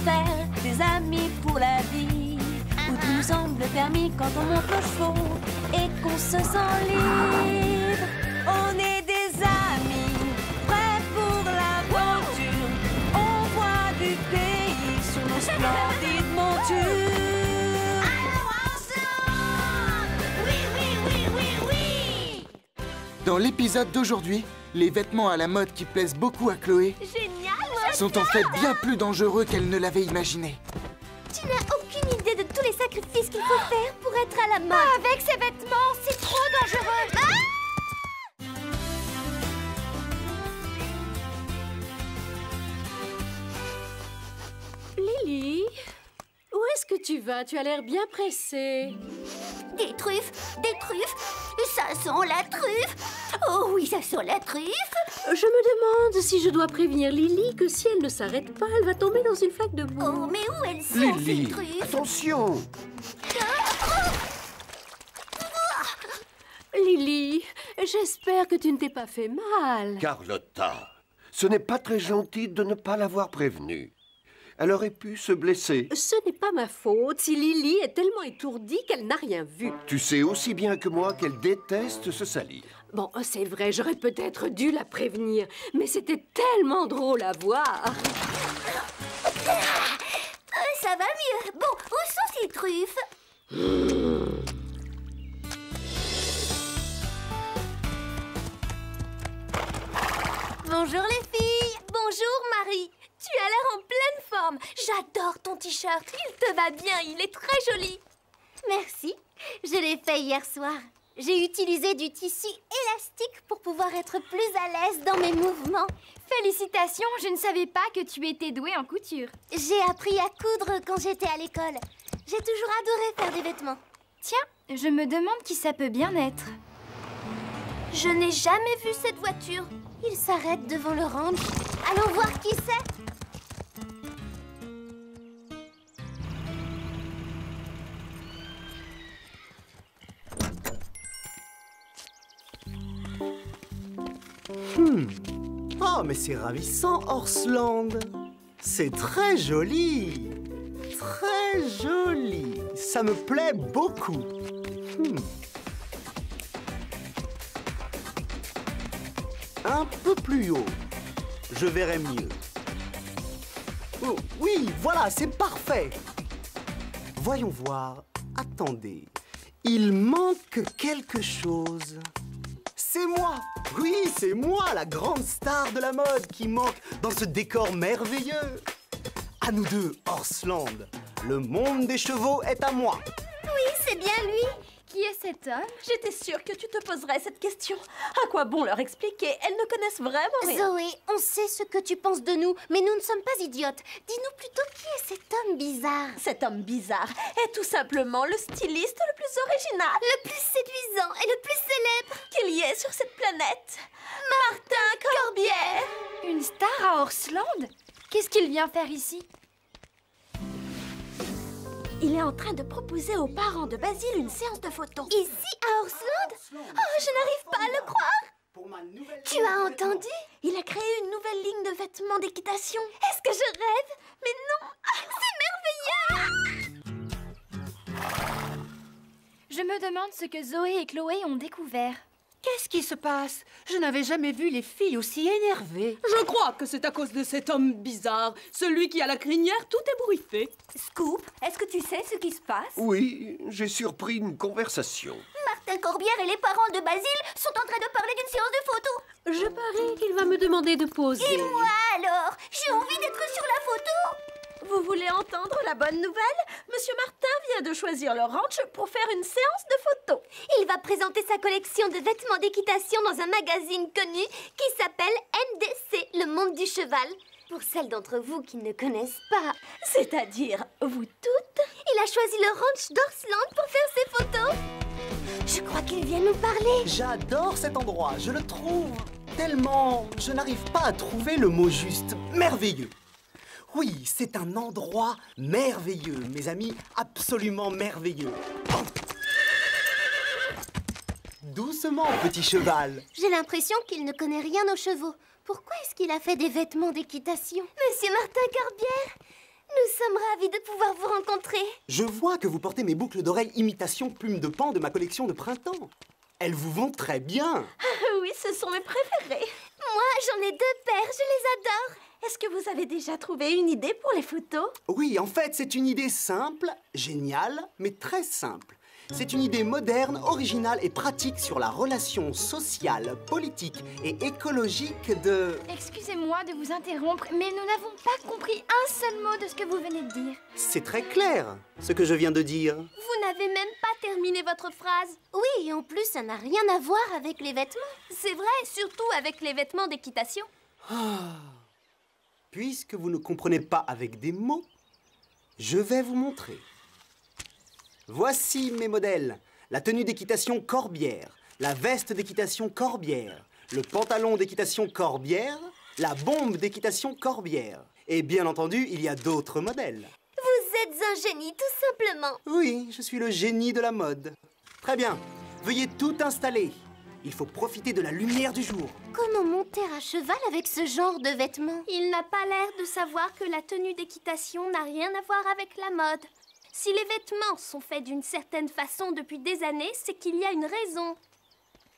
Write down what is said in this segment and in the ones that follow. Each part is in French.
faire des amis pour la vie, où tout nous semble permis quand on monte aux chevaux et qu'on se sent libre. On est des amis, prêts pour l'aventure. On voit du pays sur nos splendides montures. Alors ensemble! Oui, oui, oui, oui, oui! Dans l'épisode d'aujourd'hui, les vêtements à la mode qui plaisent beaucoup à Chloé Génial! sont en fait bien plus dangereux qu'elle ne l'avait imaginé. Tu n'as aucune idée de tous les sacrifices qu'il faut faire pour être à la mode. Avec ces vêtements, c'est trop dangereux. Lily, où est-ce que tu vas? Tu as l'air bien pressée. Des truffes, ça sent la truffe. Oh oui, ça sent la truffe. Je me demande si je dois prévenir Lily que si elle ne s'arrête pas, elle va tomber dans une flaque de boue. Oh, mais où elles sont, Lily, ces truffes? attention! Lily, j'espère que tu ne t'es pas fait mal. Carlotta, ce n'est pas très gentil de ne pas l'avoir prévenue. Elle aurait pu se blesser. Ce n'est pas ma faute si Lily est tellement étourdie qu'elle n'a rien vu. Tu sais aussi bien que moi qu'elle déteste se salir. Bon, c'est vrai, j'aurais peut-être dû la prévenir, mais c'était tellement drôle à voir. Ça va mieux. Bon, où sont ces truffes? Bonjour les filles. Bonjour Marie. Tu as l'air en pleine forme. J'adore ton t-shirt. Il te va bien, il est très joli. Merci. Je l'ai fait hier soir. J'ai utilisé du tissu élastique pour pouvoir être plus à l'aise dans mes mouvements. Félicitations, je ne savais pas que tu étais douée en couture. J'ai appris à coudre quand j'étais à l'école. J'ai toujours adoré faire des vêtements. Tiens, je me demande qui ça peut bien être. Je n'ai jamais vu cette voiture. Il s'arrête devant le ranch. Allons voir qui c'est. Oh, mais c'est ravissant, Horsland. C'est très joli. Très joli. Ça me plaît beaucoup. Un peu plus haut. Je verrai mieux. Oh, oui, voilà, c'est parfait. Voyons voir. Attendez. Il manque quelque chose. C'est moi! Oui, c'est moi, la grande star de la mode qui manque dans ce décor merveilleux. À nous deux, Horsland. Le monde des chevaux est à moi. Oui, c'est bien lui. Qui est cet homme? J'étais sûre que tu te poserais cette question. À quoi bon leur expliquer? Elles ne connaissent vraiment rien. Zoé, on sait ce que tu penses de nous, mais nous ne sommes pas idiotes. Dis-nous plutôt qui est cet homme bizarre. Cet homme bizarre est tout simplement le styliste le plus original Le plus séduisant et le plus célèbre. qu'il y ait sur cette planète. Martin Corbière. Une star à Horsland? Qu'est-ce qu'il vient faire ici? Il est en train de proposer aux parents de Basile une séance de photos. Ici, à Horsland? Oh, je n'arrive pas à le croire. Tu as entendu? Il a créé une nouvelle ligne de vêtements d'équitation. Est-ce que je rêve? Mais non, c'est merveilleux! Je me demande ce que Zoé et Chloé ont découvert. Qu'est-ce qui se passe? Je n'avais jamais vu les filles aussi énervées. Je crois que c'est à cause de cet homme bizarre, celui qui a la crinière tout ébouriffée. Scoop, est-ce que tu sais ce qui se passe? Oui, j'ai surpris une conversation. Martin Corbière et les parents de Basile sont en train de parler d'une séance de photos. Je parie qu'il va me demander de poser. Et moi alors? J'ai envie d'être sur la photo. Vous voulez entendre la bonne nouvelle? Monsieur Martin vient de choisir le ranch pour faire une séance de photos. Il va présenter sa collection de vêtements d'équitation dans un magazine connu qui s'appelle NDC, le monde du cheval. Pour celles d'entre vous qui ne connaissent pas, C'est-à-dire, vous toutes? il a choisi le ranch d'Horsland pour faire ses photos. Je crois qu'il vient nous parler. J'adore cet endroit, je le trouve tellement... Je n'arrive pas à trouver le mot juste. Merveilleux. Oui, c'est un endroit merveilleux, mes amis, absolument merveilleux. Oh. Doucement, petit cheval. J'ai l'impression qu'il ne connaît rien aux chevaux. Pourquoi est-ce qu'il a fait des vêtements d'équitation? Monsieur Martin Corbière, Nous sommes ravis de pouvoir vous rencontrer. Je vois que vous portez mes boucles d'oreilles imitation plume de pan de ma collection de printemps. Elles vous vont très bien. Oui, ce sont mes préférés. Moi, j'en ai 2 paires, je les adore. Est-ce que vous avez déjà trouvé une idée pour les photos? Oui, en fait, c'est une idée simple, géniale, mais très simple. C'est une idée moderne, originale et pratique sur la relation sociale, politique et écologique de... Excusez-moi de vous interrompre, mais nous n'avons pas compris un seul mot de ce que vous venez de dire. C'est très clair, ce que je viens de dire. Vous n'avez même pas terminé votre phrase. Oui, et en plus, ça n'a rien à voir avec les vêtements. C'est vrai, surtout avec les vêtements d'équitation. Puisque vous ne comprenez pas avec des mots, je vais vous montrer. Voici mes modèles. La tenue d'équitation Corbière, la veste d'équitation Corbière, le pantalon d'équitation Corbière, la bombe d'équitation Corbière. Et bien entendu, il y a d'autres modèles. Vous êtes un génie, tout simplement. Oui, je suis le génie de la mode. Très bien. Veuillez tout installer. Il faut profiter de la lumière du jour. Comment monter à cheval avec ce genre de vêtements? Il n'a pas l'air de savoir que la tenue d'équitation n'a rien à voir avec la mode. Si les vêtements sont faits d'une certaine façon depuis des années, c'est qu'il y a une raison.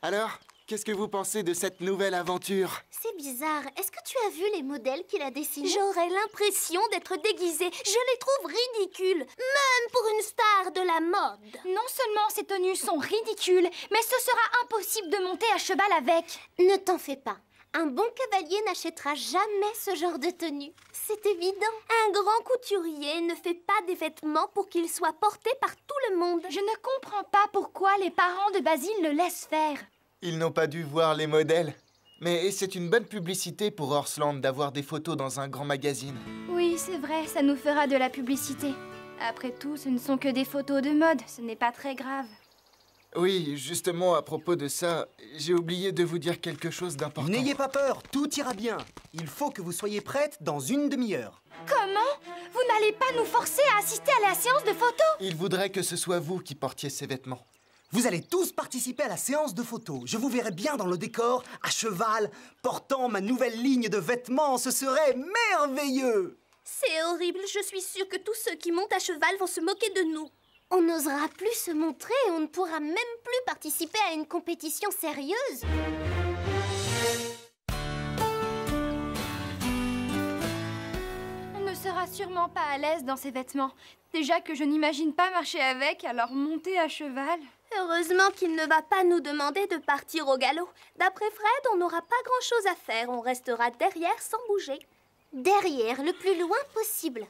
Alors, qu'est-ce que vous pensez de cette nouvelle aventure? C'est bizarre. Est-ce que tu as vu les modèles qu'il a dessinés? J'aurais l'impression d'être déguisée. Je les trouve ridicules, même pour une star de la mode. Non seulement ces tenues sont ridicules, mais ce sera impossible de monter à cheval avec. Ne t'en fais pas. Un bon cavalier n'achètera jamais ce genre de tenue. C'est évident. Un grand couturier ne fait pas des vêtements pour qu'ils soient portés par tout le monde. Je ne comprends pas pourquoi les parents de Basile le laissent faire. Ils n'ont pas dû voir les modèles. Mais c'est une bonne publicité pour Horseland d'avoir des photos dans un grand magazine. Oui, c'est vrai, ça nous fera de la publicité. Après tout, ce ne sont que des photos de mode, ce n'est pas très grave. Oui, justement, à propos de ça, j'ai oublié de vous dire quelque chose d'important. N'ayez pas peur, tout ira bien. Il faut que vous soyez prête dans une demi-heure. Comment? Vous n'allez pas nous forcer à assister à la séance de photos? Il voudrait que ce soit vous qui portiez ces vêtements. Vous allez tous participer à la séance de photos. Je vous verrai bien dans le décor, à cheval, portant ma nouvelle ligne de vêtements. Ce serait merveilleux. C'est horrible, je suis sûre que tous ceux qui montent à cheval vont se moquer de nous. On n'osera plus se montrer, on ne pourra même plus participer à une compétition sérieuse. On ne sera sûrement pas à l'aise dans ces vêtements. Déjà que je n'imagine pas marcher avec, alors monter à cheval... Heureusement qu'il ne va pas nous demander de partir au galop. D'après Fred, on n'aura pas grand-chose à faire. On restera derrière sans bouger. Derrière, le plus loin possible.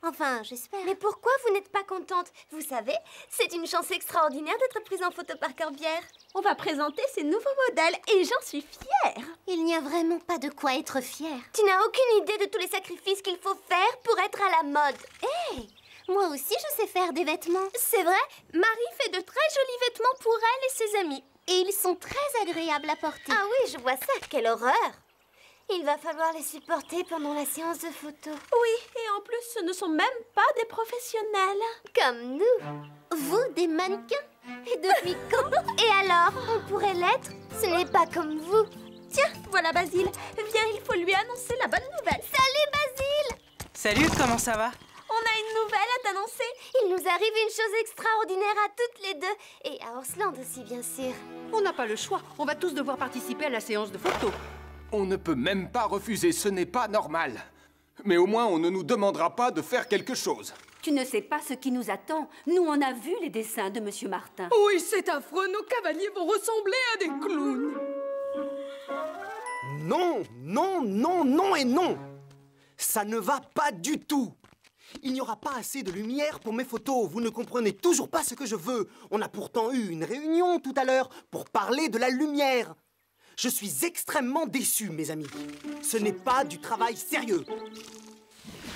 Enfin, j'espère. Mais pourquoi vous n'êtes pas contente? Vous savez, c'est une chance extraordinaire d'être prise en photo par Corbière. On va présenter ces nouveaux modèles et j'en suis fière. Il n'y a vraiment pas de quoi être fière. Tu n'as aucune idée de tous les sacrifices qu'il faut faire pour être à la mode. Hé, moi aussi je sais faire des vêtements. C'est vrai, Marie fait de très jolis vêtements pour elle et ses amis. Et ils sont très agréables à porter. Ah oui, je vois ça, quelle horreur. Il va falloir les supporter pendant la séance de photo. Oui, et en plus, ce ne sont même pas des professionnels. Comme nous. Vous, des mannequins? Et depuis quand? Et alors, on pourrait l'être? Ce n'est pas comme vous. Tiens, voilà Basile. Viens, il faut lui annoncer la bonne nouvelle. Salut Basile! Salut, comment ça va? On a une nouvelle à t'annoncer. Il nous arrive une chose extraordinaire à toutes les deux. Et à Horseland aussi, bien sûr. On n'a pas le choix. On va tous devoir participer à la séance de photos. On ne peut même pas refuser, ce n'est pas normal. Mais au moins, on ne nous demandera pas de faire quelque chose. Tu ne sais pas ce qui nous attend. Nous, on a vu les dessins de Monsieur Martin. Oui, c'est affreux. Nos cavaliers vont ressembler à des clowns. Non, non, non, non et non. Ça ne va pas du tout. Il n'y aura pas assez de lumière pour mes photos. Vous ne comprenez toujours pas ce que je veux. On a pourtant eu une réunion tout à l'heure pour parler de la lumière. Je suis extrêmement déçu, mes amis. Ce n'est pas du travail sérieux.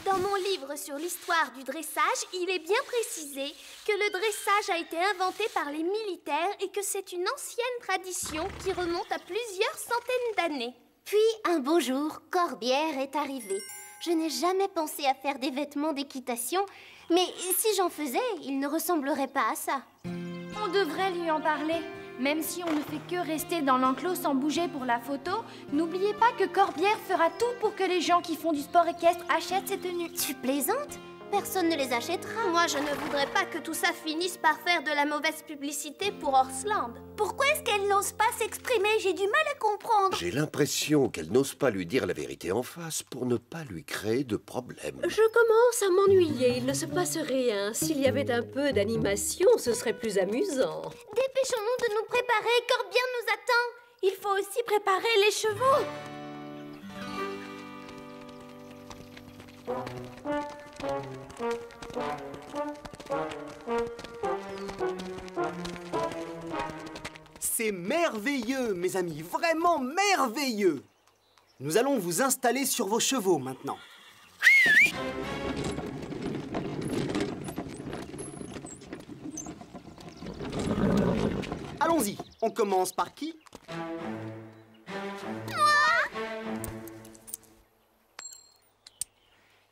Dans mon livre sur l'histoire du dressage, il est bien précisé que le dressage a été inventé par les militaires et que c'est une ancienne tradition qui remonte à plusieurs centaines d'années. Puis, un beau jour, Corbière est arrivé. Je n'ai jamais pensé à faire des vêtements d'équitation, mais si j'en faisais, ils ne ressembleraient pas à ça. On devrait lui en parler. Même si on ne fait que rester dans l'enclos sans bouger pour la photo, n'oubliez pas que Corbière fera tout pour que les gens qui font du sport équestre achètent ces tenues. Tu plaisantes? personne ne les achètera. Moi, je ne voudrais pas que tout ça finisse par faire de la mauvaise publicité pour Horseland. Pourquoi est-ce qu'elle n'ose pas s'exprimer? J'ai du mal à comprendre. J'ai l'impression qu'elle n'ose pas lui dire la vérité en face pour ne pas lui créer de problème. Je commence à m'ennuyer. Il ne se passe rien. S'il y avait un peu d'animation, ce serait plus amusant. Dépêchons-nous de nous préparer. Corbière nous attend. Il faut aussi préparer les chevaux. C'est merveilleux, mes amis, vraiment merveilleux. Nous allons vous installer sur vos chevaux maintenant. Allons-y, on commence par qui?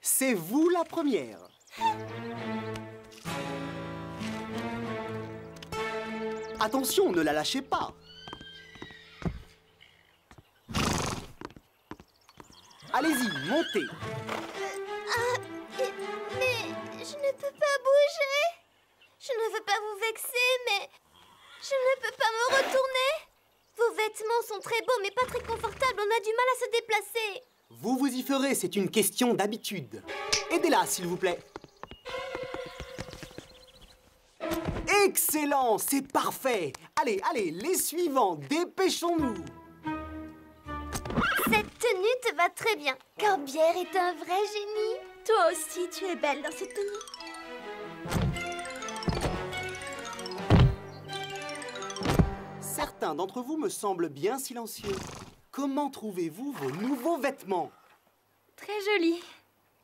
C'est vous la première. Attention, ne la lâchez pas. Allez-y, montez. Mais je ne peux pas bouger. Je ne veux pas vous vexer, mais je ne peux pas me retourner. Vos vêtements sont très beaux, mais pas très confortables. On a du mal à se déplacer. Vous vous y ferez, c'est une question d'habitude. Aidez-la, s'il vous plaît. Excellent, c'est parfait. Allez, allez, les suivants, dépêchons-nous. Cette tenue te va très bien. Corbière est un vrai génie. Toi aussi, tu es belle dans cette tenue. Certains d'entre vous me semblent bien silencieux. Comment trouvez-vous vos nouveaux vêtements? Très joli.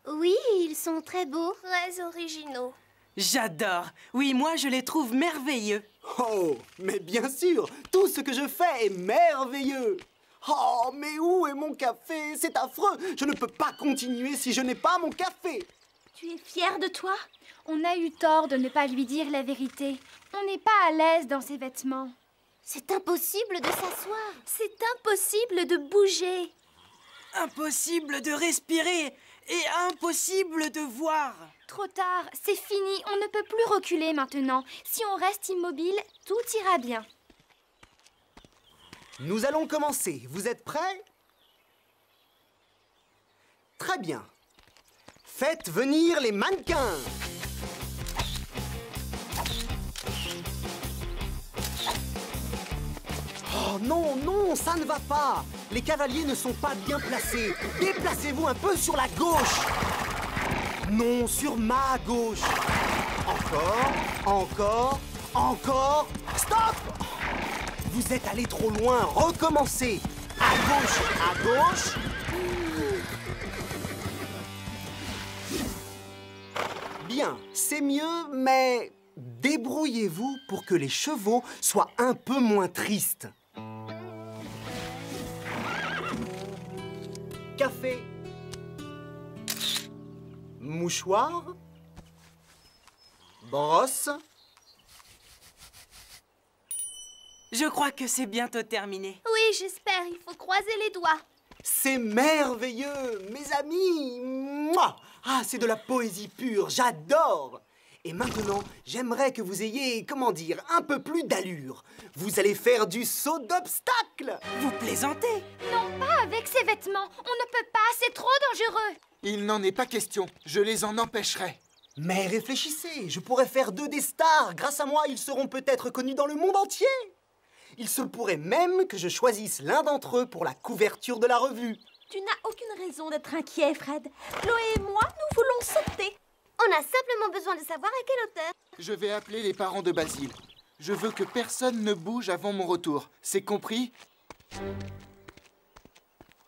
Oui, ils sont très beaux. Très originaux. J'adore. Oui, moi, je les trouve merveilleux. Oh, mais bien sûr, tout ce que je fais est merveilleux. Oh, mais où est mon café? C'est affreux. Je ne peux pas continuer si je n'ai pas mon café. Tu es fière de toi? On a eu tort de ne pas lui dire la vérité. On n'est pas à l'aise dans ses vêtements. C'est impossible de s'asseoir. C'est impossible de bouger. Impossible de respirer et impossible de voir. Trop tard, c'est fini. On ne peut plus reculer maintenant. Si on reste immobile, tout ira bien. Nous allons commencer. Vous êtes prêts? Très bien. Faites venir les mannequins. Oh non, non, ça ne va pas. Les cavaliers ne sont pas bien placés. Déplacez-vous un peu sur la gauche. Non, sur ma gauche. Encore, encore, encore. Stop! Vous êtes allé trop loin. Recommencez. À gauche, à gauche. Bien, c'est mieux, mais débrouillez-vous pour que les chevaux soient un peu moins tristes. Café. Mouchoir. Brosse. Je crois que c'est bientôt terminé. Oui, j'espère. Il faut croiser les doigts. C'est merveilleux, mes amis. Mouah! Ah, c'est de la poésie pure, j'adore. Et maintenant, j'aimerais que vous ayez, comment dire, un peu plus d'allure. Vous allez faire du saut d'obstacle. Vous plaisantez? Non, pas avec ces vêtements. On ne peut pas, c'est trop dangereux. Il n'en est pas question. Je les en empêcherai. Mais réfléchissez, je pourrais faire d'eux des stars. Grâce à moi, ils seront peut-être connus dans le monde entier. Il se pourrait même que je choisisse l'un d'entre eux pour la couverture de la revue. Tu n'as aucune raison d'être inquiet, Fred. Chloé et moi, nous voulons sauter. On a simplement besoin de savoir à quelle hauteur. Je vais appeler les parents de Basile. Je veux que personne ne bouge avant mon retour. C'est compris?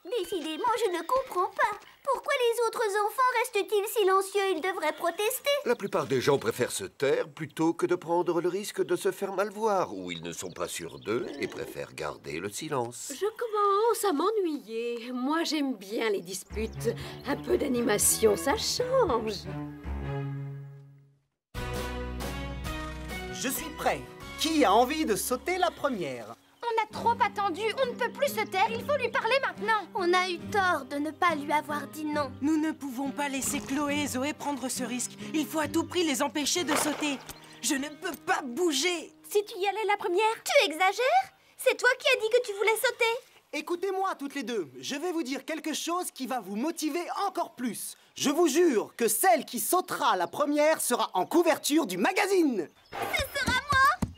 Décidément, je ne comprends pas. Pourquoi les autres enfants restent-ils silencieux? Ils devraient protester. La plupart des gens préfèrent se taire plutôt que de prendre le risque de se faire mal voir, ou ils ne sont pas sûrs d'eux et préfèrent garder le silence. Je commence à m'ennuyer. Moi, j'aime bien les disputes. Un peu d'animation, ça change. Je suis prêt. Qui a envie de sauter la première? On a trop attendu. On ne peut plus se taire, il faut lui parler maintenant. On a eu tort de ne pas lui avoir dit non. Nous ne pouvons pas laisser Chloé et Zoé prendre ce risque. Il faut à tout prix les empêcher de sauter. Je ne peux pas bouger. Si tu y allais la première... Tu exagères? C'est toi qui as dit que tu voulais sauter. Écoutez-moi toutes les deux, je vais vous dire quelque chose qui va vous motiver encore plus. Je vous jure que celle qui sautera la première sera en couverture du magazine. Ce sera moi.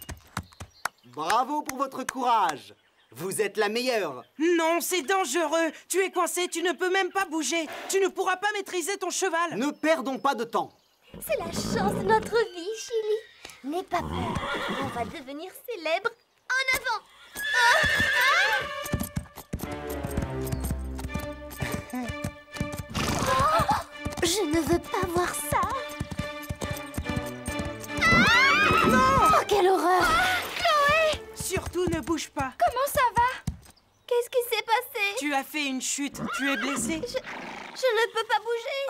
Bravo pour votre courage. Vous êtes la meilleure. Non, c'est dangereux. Tu es coincé, tu ne peux même pas bouger. Tu ne pourras pas maîtriser ton cheval. Ne perdons pas de temps. C'est la chance de notre vie, Chili. N'aie pas peur, on va devenir célèbre. En avant. Je ne veux pas voir ça. Non! Oh, quelle horreur! Chloé! Surtout ne bouge pas. Comment ça va? Qu'est-ce qui s'est passé? Tu as fait une chute. Tu es blessée. Je ne peux pas bouger.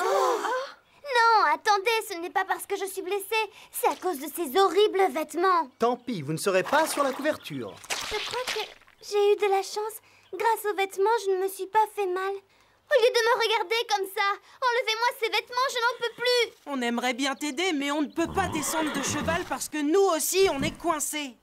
Non, attendez, ce n'est pas parce que je suis blessée. C'est à cause de ces horribles vêtements. Tant pis, vous ne serez pas sur la couverture. Je crois que j'ai eu de la chance. Grâce aux vêtements, je ne me suis pas fait mal. Au lieu de me regarder comme ça, enlevez-moi ces vêtements, je n'en peux plus. On aimerait bien t'aider, mais on ne peut pas descendre de cheval parce que nous aussi, on est coincés.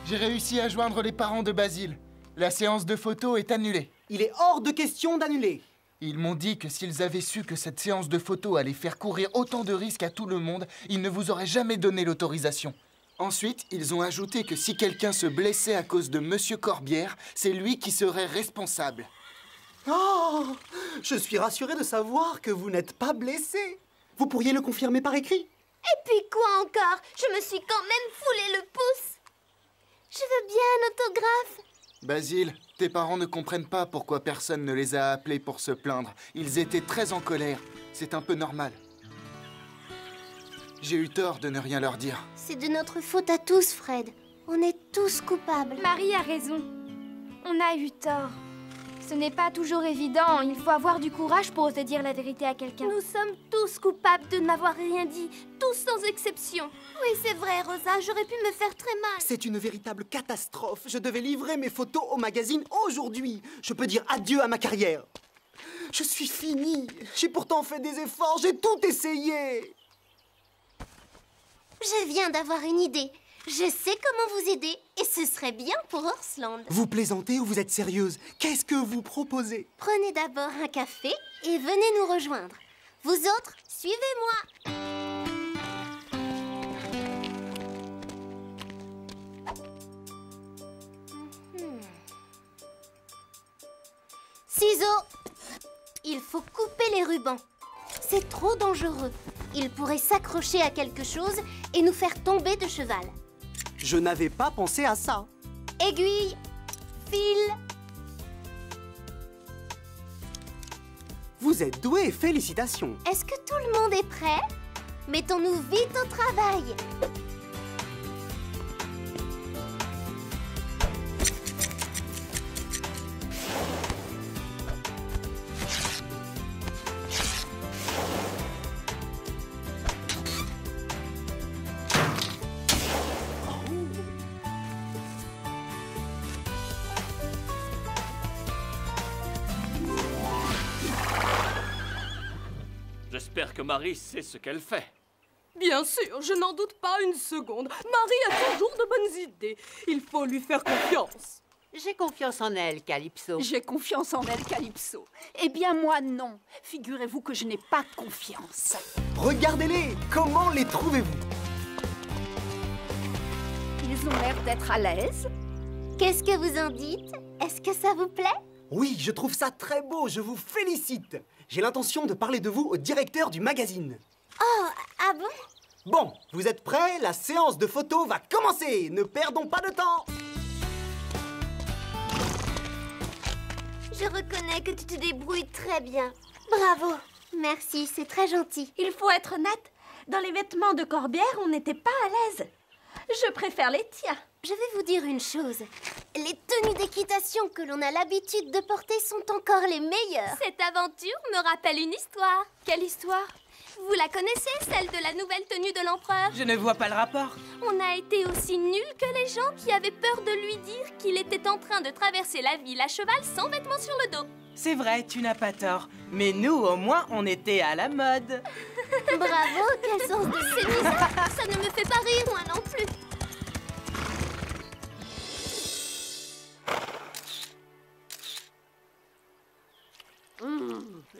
J'ai réussi à joindre les parents de Basile. La séance de photos est annulée. Il est hors de question d'annuler. Ils m'ont dit que s'ils avaient su que cette séance de photos allait faire courir autant de risques à tout le monde, ils ne vous auraient jamais donné l'autorisation. Ensuite, ils ont ajouté que si quelqu'un se blessait à cause de Monsieur Corbière, c'est lui qui serait responsable. Oh, je suis rassuré de savoir que vous n'êtes pas blessé. Vous pourriez le confirmer par écrit? Et puis quoi encore? Je me suis quand même foulé le pouce. Je veux bien un autographe. Basile, tes parents ne comprennent pas pourquoi personne ne les a appelés pour se plaindre. Ils étaient très en colère. C'est un peu normal. J'ai eu tort de ne rien leur dire. C'est de notre faute à tous, Fred. On est tous coupables. Marie a raison. On a eu tort. Ce n'est pas toujours évident. Il faut avoir du courage pour oser dire la vérité à quelqu'un. Nous sommes tous coupables de n'avoir rien dit. Tous sans exception. Oui, c'est vrai, Rosa. J'aurais pu me faire très mal. C'est une véritable catastrophe. Je devais livrer mes photos au magazine aujourd'hui. Je peux dire adieu à ma carrière. Je suis fini. J'ai pourtant fait des efforts. J'ai tout essayé. Je viens d'avoir une idée. Je sais comment vous aider et ce serait bien pour Horsland. Vous plaisantez ou vous êtes sérieuse? Qu'est-ce que vous proposez? Prenez d'abord un café et venez nous rejoindre. Vous autres, suivez-moi. Ciseaux. Il faut couper les rubans. C'est trop dangereux. Il pourrait s'accrocher à quelque chose et nous faire tomber de cheval. Je n'avais pas pensé à ça. Aiguille, fil. Vous êtes doué, félicitations. Est-ce que tout le monde est prêt? Mettons-nous vite au travail. J'espère que Marie sait ce qu'elle fait. Bien sûr, je n'en doute pas une seconde. Marie a toujours de bonnes idées. Il faut lui faire confiance. J'ai confiance en elle, Calypso. J'ai confiance en elle, Calypso. Eh bien, moi, non. Figurez-vous que je n'ai pas confiance. Regardez-les. Comment les trouvez-vous? Ils ont l'air d'être à l'aise. Qu'est-ce que vous en dites? Est-ce que ça vous plaît? Oui, je trouve ça très beau. Je vous félicite. J'ai l'intention de parler de vous au directeur du magazine. Oh, ah bon? Bon, vous êtes prêts? La séance de photos va commencer. Ne perdons pas de temps. Je reconnais que tu te débrouilles très bien. Bravo. Merci, c'est très gentil. Il faut être honnête. Dans les vêtements de Corbière, on n'était pas à l'aise. Je préfère les tiens. Je vais vous dire une chose. Les tenues d'équitation que l'on a l'habitude de porter sont encore les meilleures. Cette aventure me rappelle une histoire. Quelle histoire? Vous la connaissez, celle de la nouvelle tenue de l'empereur? Je ne vois pas le rapport. On a été aussi nuls que les gens qui avaient peur de lui dire qu'il était en train de traverser la ville à cheval sans vêtements sur le dos. C'est vrai, tu n'as pas tort. Mais nous, au moins, on était à la mode. Bravo, quel sens de... C'est bizarre, ça ne me fait pas rire, moi non plus.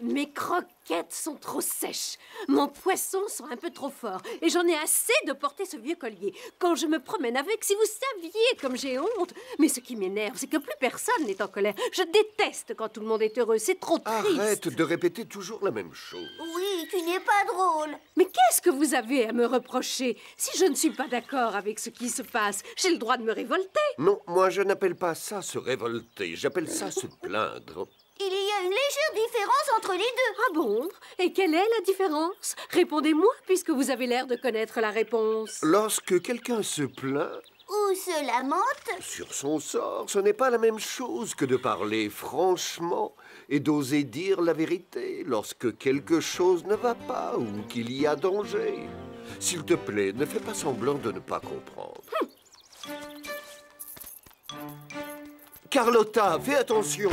Mes croquettes sont trop sèches. Mon poisson sent un peu trop fort. Et j'en ai assez de porter ce vieux collier. Quand je me promène avec, si vous saviez comme j'ai honte. Mais ce qui m'énerve, c'est que plus personne n'est en colère. Je déteste quand tout le monde est heureux. C'est trop triste. Arrête de répéter toujours la même chose. Oui, tu n'es pas drôle. Mais qu'est-ce que vous avez à me reprocher? Si je ne suis pas d'accord avec ce qui se passe, j'ai le droit de me révolter. Non, moi je n'appelle pas ça se révolter. J'appelle ça se plaindre. Il y a une légère différence entre les deux. Ah bon? Et quelle est la différence? Répondez-moi, puisque vous avez l'air de connaître la réponse. Lorsque quelqu'un se plaint Ou se lamente sur son sort, ce n'est pas la même chose que de parler franchement et d'oser dire la vérité lorsque quelque chose ne va pas ou qu'il y a danger. S'il te plaît, ne fais pas semblant de ne pas comprendre. Carlotta, fais attention.